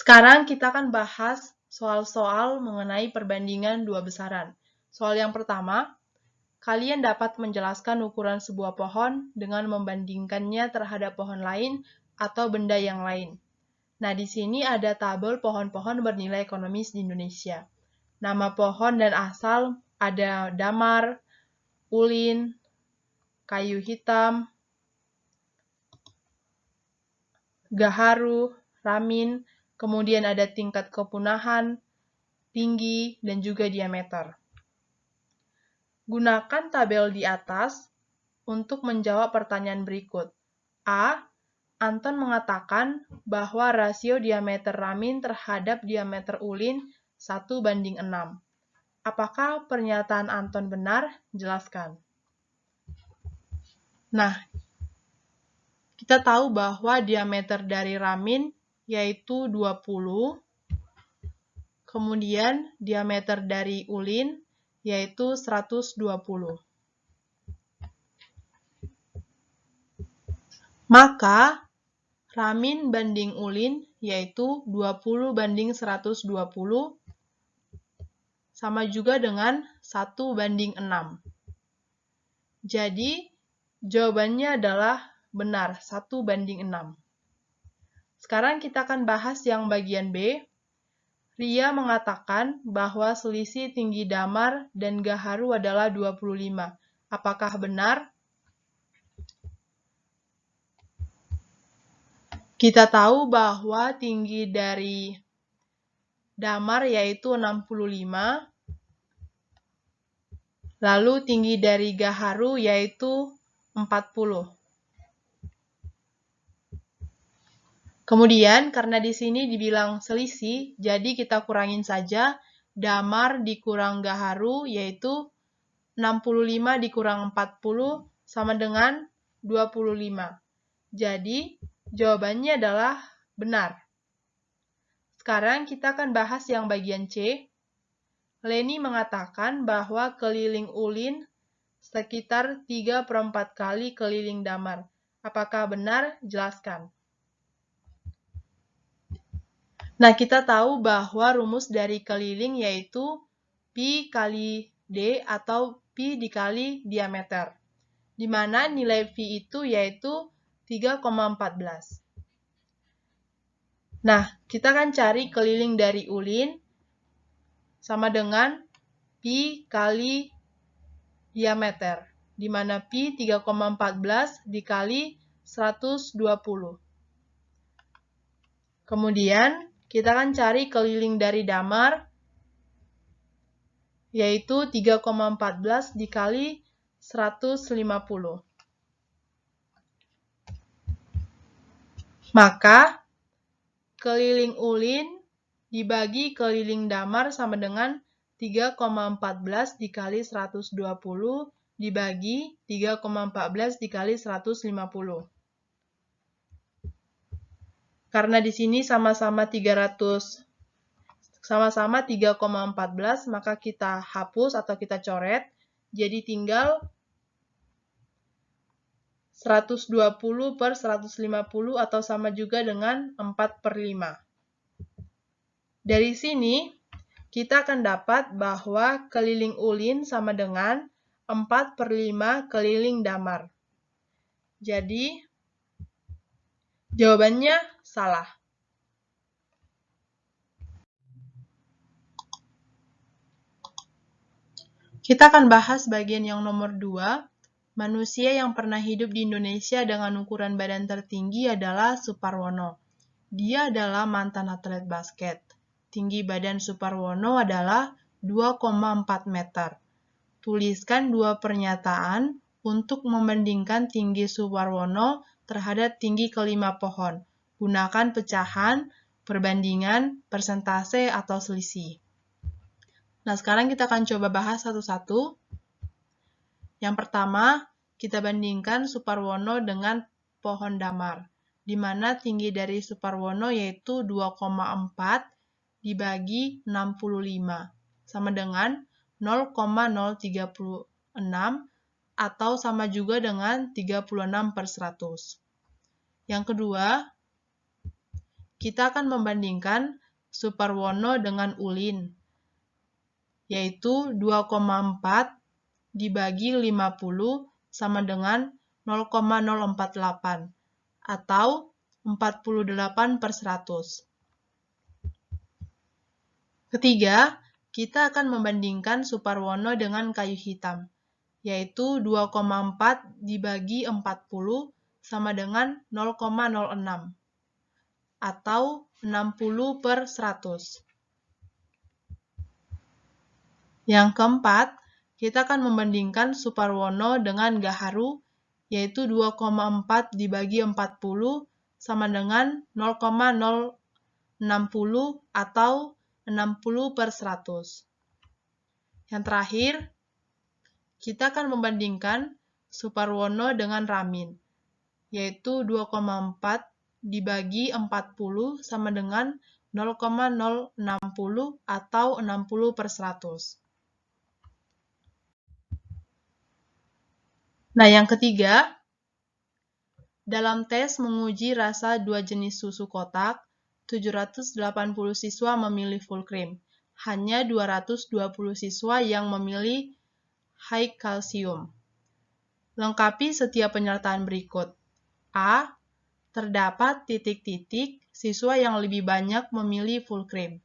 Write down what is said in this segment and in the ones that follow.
Sekarang kita akan bahas soal-soal mengenai perbandingan dua besaran. Soal yang pertama, kalian dapat menjelaskan ukuran sebuah pohon dengan membandingkannya terhadap pohon lain atau benda yang lain. Nah, di sini ada tabel pohon-pohon bernilai ekonomis di Indonesia. Nama pohon dan asal ada damar, ulin, kayu hitam, gaharu, ramin, kemudian ada tingkat kepunahan, tinggi, dan juga diameter. Gunakan tabel di atas untuk menjawab pertanyaan berikut. A. Anton mengatakan bahwa rasio diameter ramin terhadap diameter ulin 1:6. Apakah pernyataan Anton benar? Jelaskan. Nah, kita tahu bahwa diameter dari ramin yaitu 20, kemudian diameter dari ulin yaitu 120. Maka, ramin banding ulin yaitu 20:120 sama juga dengan 1:6. Jadi, jawabannya adalah benar, 1:6. Sekarang kita akan bahas yang bagian B. Ria mengatakan bahwa selisih tinggi damar dan gaharu adalah 25. Apakah benar? Kita tahu bahwa tinggi dari damar yaitu 65, lalu tinggi dari gaharu yaitu 40. Kemudian, karena di sini dibilang selisih, jadi kita kurangin saja damar dikurang gaharu yaitu 65 dikurang 40 sama dengan 25. Jadi, jawabannya adalah benar. Sekarang kita akan bahas yang bagian C. Leni mengatakan bahwa keliling ulin sekitar 3/4 kali keliling damar. Apakah benar? Jelaskan. Nah, kita tahu bahwa rumus dari keliling yaitu Pi kali D atau Pi dikali diameter, di mana nilai Pi itu yaitu 3,14. Nah, kita akan cari keliling dari ulin sama dengan Pi kali diameter, di mana Pi 3,14 dikali 120. Kemudian, kita akan cari keliling dari damar, yaitu 3,14 dikali 150. Maka, keliling ulin dibagi keliling damar sama dengan 3,14 dikali 120 dibagi 3,14 dikali 150. Karena di sini sama-sama 3,14, maka kita hapus atau kita coret, jadi tinggal 120/150 atau sama juga dengan 4/5. Dari sini, kita akan dapat bahwa keliling ulin sama dengan 4/5 keliling damar. Jadi, jawabannya salah. Kita akan bahas bagian yang nomor 2. Manusia yang pernah hidup di Indonesia dengan ukuran badan tertinggi adalah Suparwono. Dia adalah mantan atlet basket. Tinggi badan Suparwono adalah 2,4 meter. Tuliskan dua pernyataan untuk membandingkan tinggi Suparwono terhadap tinggi kelima pohon. Gunakan pecahan, perbandingan, persentase, atau selisih. Nah, sekarang kita akan coba bahas satu-satu. Yang pertama, kita bandingkan Suparwono dengan pohon damar, di mana tinggi dari Suparwono yaitu 2,4 dibagi 65, sama dengan 0,036 atau sama juga dengan 36/100. Yang kedua, kita akan membandingkan Suparwono dengan Ulin, yaitu 2,4 dibagi 50 sama dengan 0,048, atau 48/100. Ketiga, kita akan membandingkan Suparwono dengan kayu hitam, yaitu 2,4 dibagi 40 sama dengan 0,06, atau 60/100. Yang keempat, kita akan membandingkan Suparwono dengan Gaharu, yaitu 2,4 dibagi 40 sama dengan 0,060 atau 60/100. Yang terakhir, kita akan membandingkan Suparwono dengan Ramin, yaitu 2,4 dibagi 40 sama dengan 0,060 atau 60/100. Nah, yang ketiga, dalam tes menguji rasa 2 jenis susu kotak, 780 siswa memilih full cream. Hanya 220 siswa yang memilih high calcium. Lengkapi setiap penyertaan berikut. A. Terdapat titik-titik siswa yang lebih banyak memilih full cream.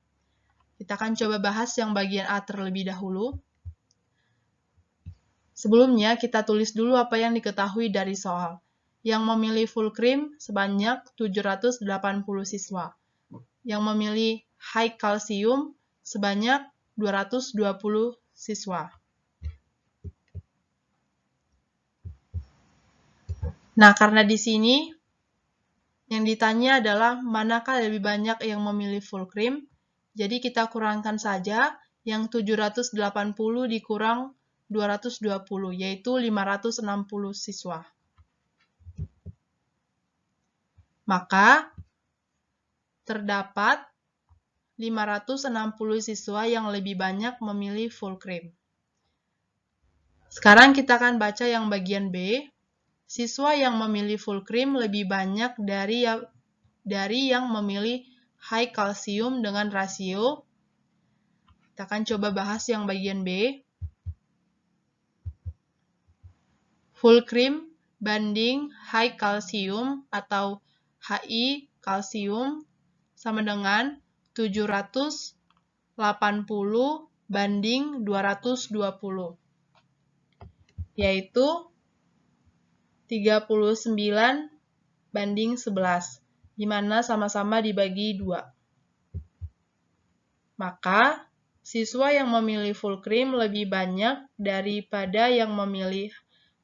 Kita akan coba bahas yang bagian A terlebih dahulu. Sebelumnya, kita tulis dulu apa yang diketahui dari soal. Yang memilih full cream sebanyak 780 siswa. Yang memilih high calcium sebanyak 220 siswa. Nah, karena di sini yang ditanya adalah manakah lebih banyak yang memilih full cream, jadi kita kurangkan saja yang 780 dikurang 220, yaitu 560 siswa. Maka, terdapat 560 siswa yang lebih banyak memilih full cream. Sekarang kita akan baca yang bagian B. Siswa yang memilih full cream lebih banyak dari yang memilih high calcium dengan rasio. Kita akan coba bahas yang bagian B. Full cream banding high calcium atau HI kalsium sama dengan 780 banding 220, yaitu 39 banding 11, di mana sama-sama dibagi 2. Maka, siswa yang memilih full cream lebih banyak daripada yang memilih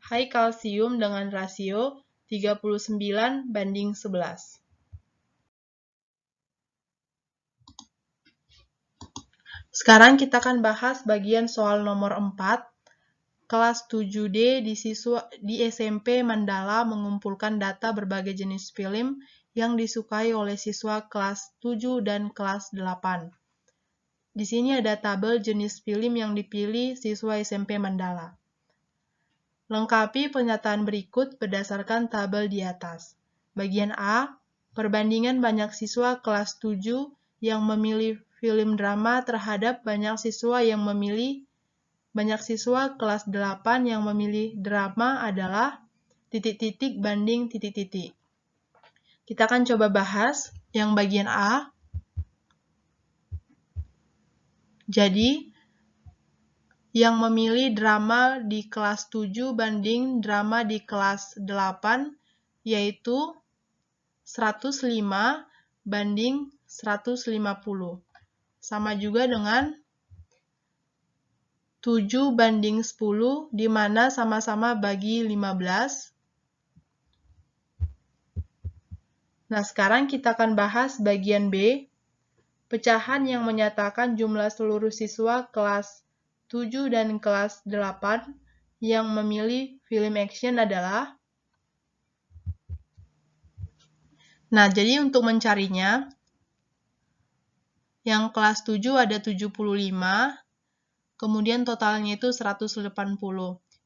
high calcium dengan rasio 39 banding 11. Sekarang kita akan bahas bagian soal nomor 4. Kelas 7D di SMP Mandala mengumpulkan data berbagai jenis film yang disukai oleh siswa kelas 7 dan kelas 8. Di sini ada tabel jenis film yang dipilih siswa SMP Mandala. Lengkapi pernyataan berikut berdasarkan tabel di atas. Bagian A, perbandingan banyak siswa kelas 7 yang memilih film drama terhadap banyak siswa kelas 8 yang memilih drama adalah ... banding ... Kita akan coba bahas yang bagian A. Jadi, yang memilih drama di kelas 7 banding drama di kelas 8, yaitu 105 banding 150. Sama juga dengan 7 banding 10, di mana sama-sama bagi 15. Nah, sekarang kita akan bahas bagian B, pecahan yang menyatakan jumlah seluruh siswa kelas 7 dan kelas 8 yang memilih film action adalah... Nah, jadi untuk mencarinya, yang kelas 7 ada 75, kemudian totalnya itu 180.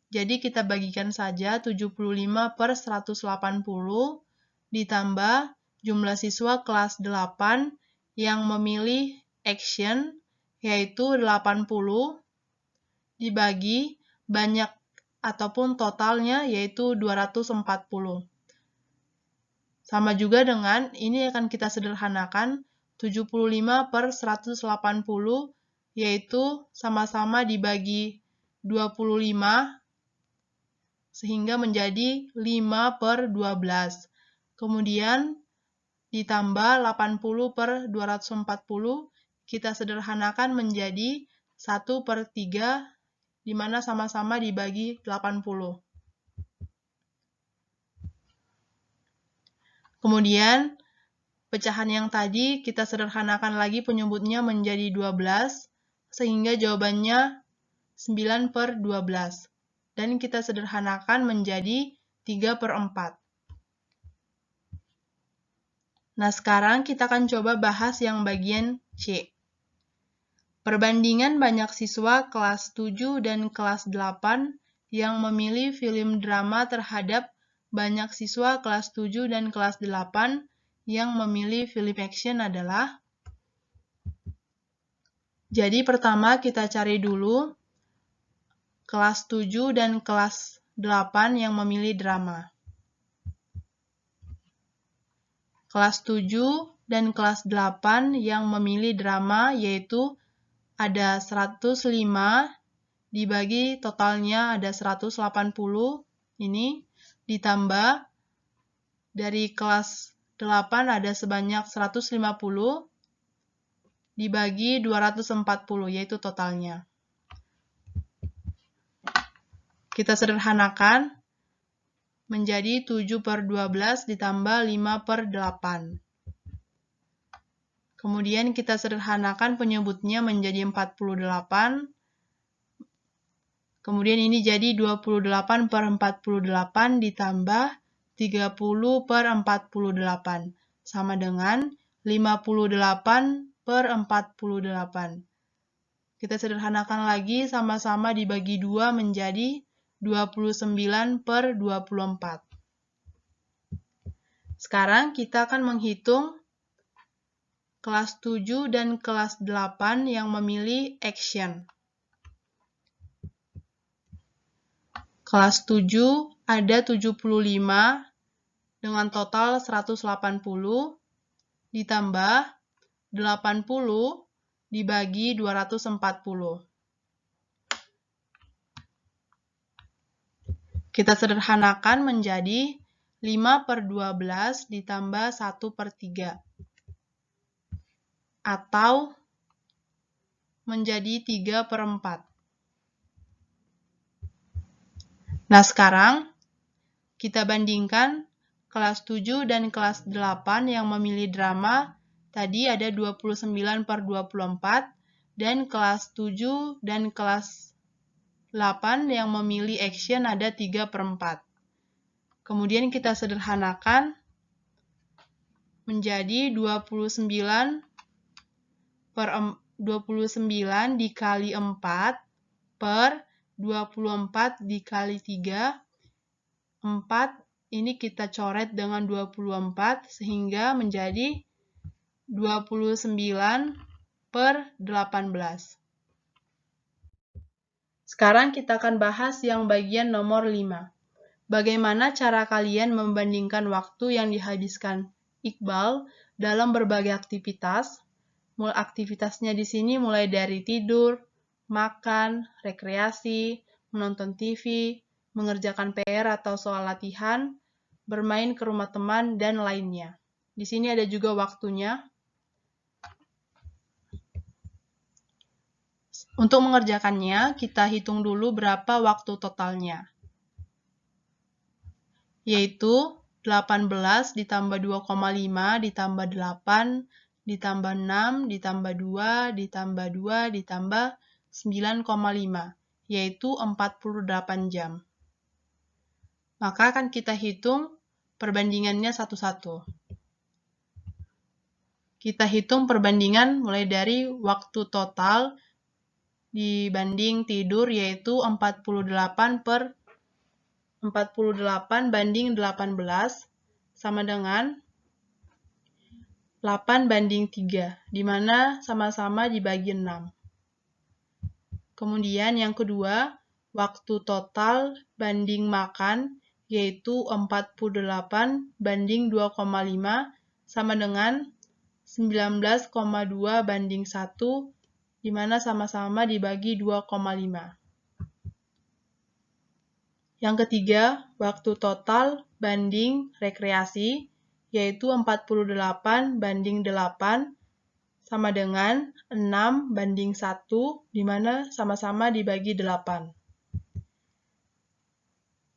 Jadi kita bagikan saja 75/180 ditambah jumlah siswa kelas 8 yang memilih action, yaitu 80, dibagi banyak ataupun totalnya yaitu 240. Sama juga dengan, ini akan kita sederhanakan, 75 per 180, yaitu sama-sama dibagi 25, sehingga menjadi 5 per 12. Kemudian ditambah 80 per 240, kita sederhanakan menjadi 1 per 3, di mana sama-sama dibagi 80. Kemudian, pecahan yang tadi kita sederhanakan lagi penyebutnya menjadi 12, sehingga jawabannya 9 per 12. Dan kita sederhanakan menjadi 3 per 4. Nah, sekarang kita akan coba bahas yang bagian C. Perbandingan banyak siswa kelas 7 dan kelas 8 yang memilih film drama terhadap banyak siswa kelas 7 dan kelas 8 yang memilih film action adalah. Jadi pertama kita cari dulu kelas 7 dan kelas 8 yang memilih drama. Kelas 7 dan kelas 8 yang memilih drama yaitu ada 105 dibagi totalnya ada 180, ini ditambah dari kelas 8 ada sebanyak 150 dibagi 240 yaitu totalnya. Kita sederhanakan menjadi 7 per 12 ditambah 5 per 8. Kemudian kita sederhanakan penyebutnya menjadi 48. Kemudian ini jadi 28 per 48 ditambah 30 per 48. Sama dengan 58 per 48. Kita sederhanakan lagi sama-sama dibagi 2 menjadi 29 per 24. Sekarang kita akan menghitung kelas 7 dan kelas 8 yang memilih action. Kelas 7 ada 75 dengan total 180 ditambah 80 dibagi 240. Kita sederhanakan menjadi 5 per 12 ditambah 1 per 3. Atau menjadi 3 per 4. Nah, sekarang kita bandingkan kelas 7 dan kelas 8 yang memilih drama. Tadi ada 29 per 24. Dan kelas 7 dan kelas 8 yang memilih action ada 3 per 4. Kemudian kita sederhanakan menjadi 29 dikali 4 per 24 dikali 3. 4 ini kita coret dengan 24 sehingga menjadi 29 per 18. Sekarang kita akan bahas yang bagian nomor 5. Bagaimana cara kalian membandingkan waktu yang dihabiskan Iqbal dalam berbagai aktivitas? Aktivitasnya di sini mulai dari tidur, makan, rekreasi, menonton TV, mengerjakan PR atau soal latihan, bermain ke rumah teman, dan lainnya. Di sini ada juga waktunya. Untuk mengerjakannya, kita hitung dulu berapa waktu totalnya. Yaitu 18 ditambah 2,5 ditambah 8 ditambah 6 ditambah 2 ditambah 2 ditambah 9,5, yaitu 48 jam. Maka akan kita hitung perbandingannya satu-satu. Kita hitung perbandingan mulai dari waktu total dibanding tidur, yaitu 48 per 48 banding 18, sama dengan 8:3, di mana sama-sama dibagi 6. Kemudian yang kedua, waktu total banding makan, yaitu 48:2,5 sama dengan 19,2:1, di mana sama-sama dibagi 2,5. Yang ketiga, waktu total banding rekreasi, yaitu 48:8 sama dengan 6:1, di mana sama-sama dibagi 8.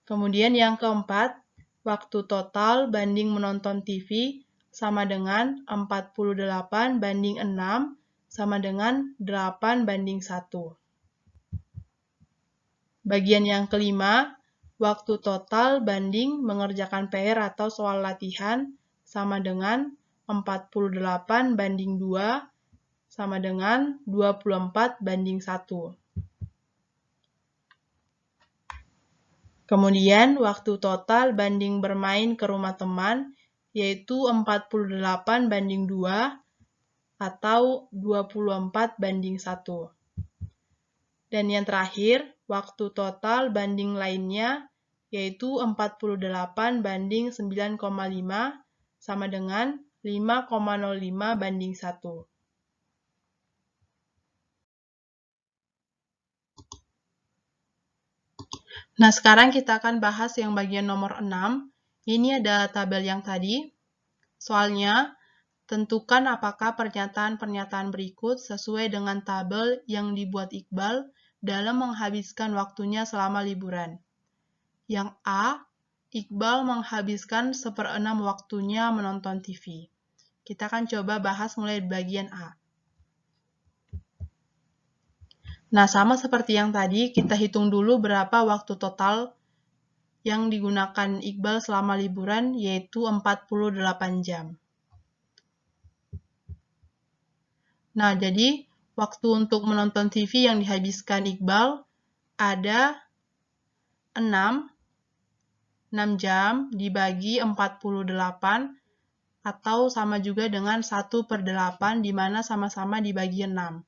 Kemudian yang keempat, waktu total banding menonton TV sama dengan 48:6 sama dengan 8:1. Bagian yang kelima, waktu total banding mengerjakan PR atau soal latihan sama dengan 48:2 sama dengan 24:1. Kemudian waktu total banding bermain ke rumah teman yaitu 48:2 atau 24:1. Dan yang terakhir, waktu total banding lainnya yaitu 48:9,5 sama dengan 5,05:1. Nah, sekarang kita akan bahas yang bagian nomor 6. Ini adalah tabel yang tadi. Soalnya, tentukan apakah pernyataan-pernyataan berikut sesuai dengan tabel yang dibuat Iqbal dalam menghabiskan waktunya selama liburan. Yang A, Iqbal menghabiskan 1/6 waktunya menonton TV. Kita akan coba bahas mulai di bagian A. Nah, sama seperti yang tadi, kita hitung dulu berapa waktu total yang digunakan Iqbal selama liburan, yaitu 48 jam. Nah, jadi waktu untuk menonton TV yang dihabiskan Iqbal ada 6 jam dibagi 48 atau sama juga dengan 1/8, di mana sama-sama dibagi 6.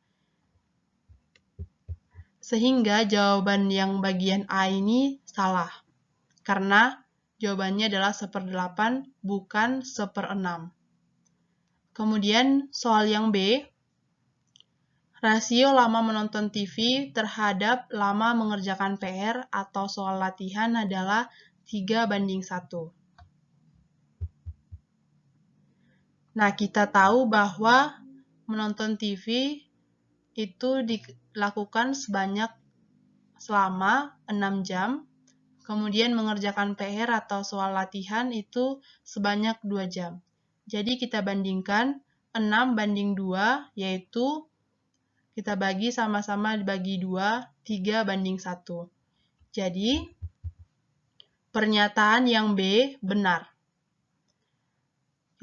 Sehingga jawaban yang bagian A ini salah, karena jawabannya adalah 1/8 bukan 1/6. Kemudian soal yang B, rasio lama menonton TV terhadap lama mengerjakan PR atau soal latihan adalah 3:1. Nah, kita tahu bahwa menonton TV itu dilakukan selama 6 jam, kemudian mengerjakan PR atau soal latihan itu sebanyak 2 jam. Jadi kita bandingkan 6:2, yaitu kita bagi sama-sama dibagi 2, 3:1. Jadi, pernyataan yang B benar.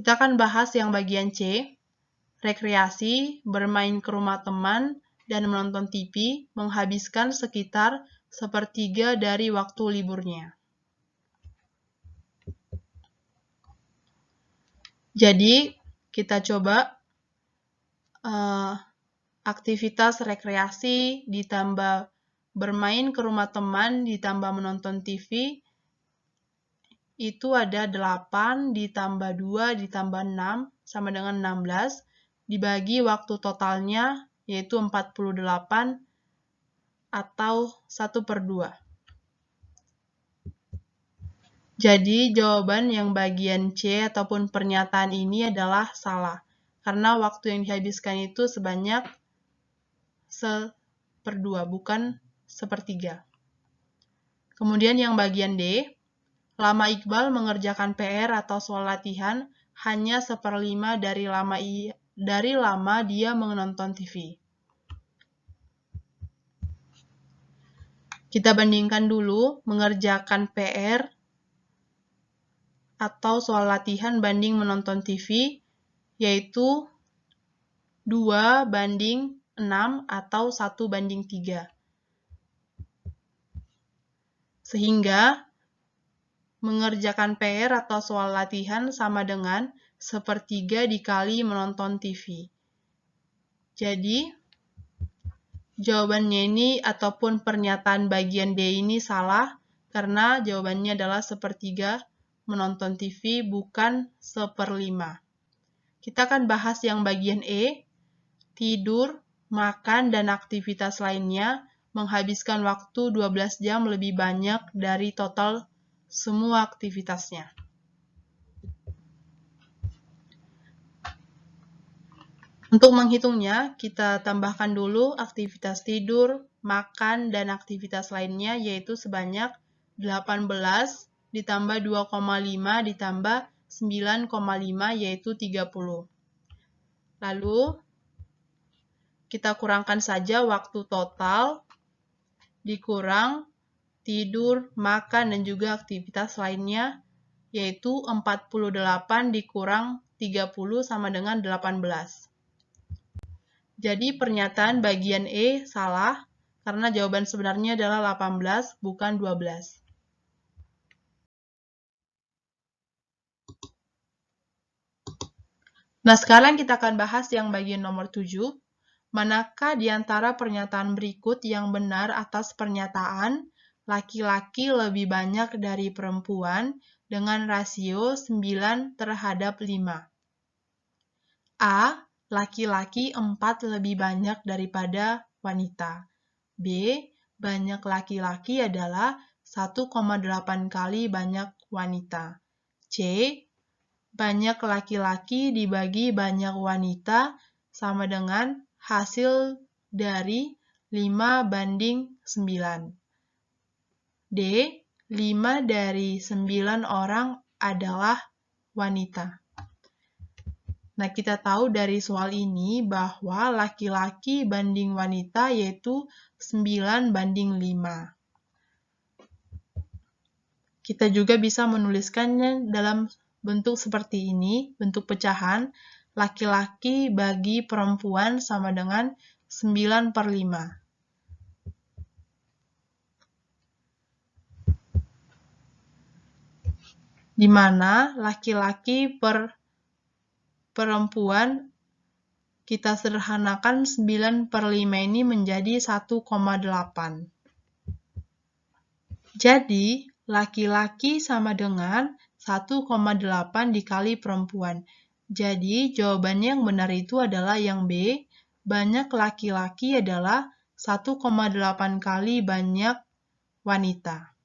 Kita akan bahas yang bagian C. Rekreasi, bermain ke rumah teman, dan menonton TV menghabiskan sekitar 1/3 dari waktu liburnya. Jadi, kita coba aktivitas rekreasi ditambah bermain ke rumah teman ditambah menonton TV itu ada 8 ditambah 2 ditambah 6 sama dengan 16, dibagi waktu totalnya yaitu 48 atau 1/2. Jadi jawaban yang bagian C ataupun pernyataan ini adalah salah, karena waktu yang dihabiskan itu sebanyak 1/2, bukan 1/3. Kemudian yang bagian D, lama Iqbal mengerjakan PR atau soal latihan hanya 1/5 dari lama dia menonton TV. Kita bandingkan dulu mengerjakan PR atau soal latihan banding menonton TV, yaitu 2:6 atau 1:3. Sehingga mengerjakan PR atau soal latihan sama dengan 1/3 dikali menonton TV. Jadi, jawabannya ini ataupun pernyataan bagian D ini salah, karena jawabannya adalah 1/3 menonton TV, bukan 1/5. Kita akan bahas yang bagian E, tidur, makan, dan aktivitas lainnya menghabiskan waktu 12 jam lebih banyak dari total semua aktivitasnya. Untuk menghitungnya, kita tambahkan dulu aktivitas tidur, makan, dan aktivitas lainnya, yaitu sebanyak 18 ditambah 2,5 ditambah 9,5, yaitu 30. Lalu, kita kurangkan saja waktu total, dikurang tidur, makan, dan juga aktivitas lainnya, yaitu 48 dikurang 30 sama dengan 18. Jadi pernyataan bagian E salah, karena jawaban sebenarnya adalah 18, bukan 12. Nah, sekarang kita akan bahas yang bagian nomor 7. Manakah di antara pernyataan berikut yang benar atas pernyataan laki-laki lebih banyak dari perempuan dengan rasio 9:5? A. Laki-laki 4 lebih banyak daripada wanita. B. Banyak laki-laki adalah 1,8 kali banyak wanita. C. Banyak laki-laki dibagi banyak wanita sama dengan hasil dari 5:9. D. 5 dari 9 orang adalah wanita. Nah, kita tahu dari soal ini bahwa laki-laki banding wanita yaitu 9:5. Kita juga bisa menuliskannya dalam bentuk seperti ini, bentuk pecahan, laki-laki bagi perempuan sama dengan 9/5. Di mana laki-laki per perempuan kita sederhanakan 9/5 ini menjadi 1,8. Jadi, laki-laki sama dengan 1,8 dikali perempuan. Jadi, jawabannya yang benar itu adalah yang B, banyak laki-laki adalah 1,8 kali banyak wanita.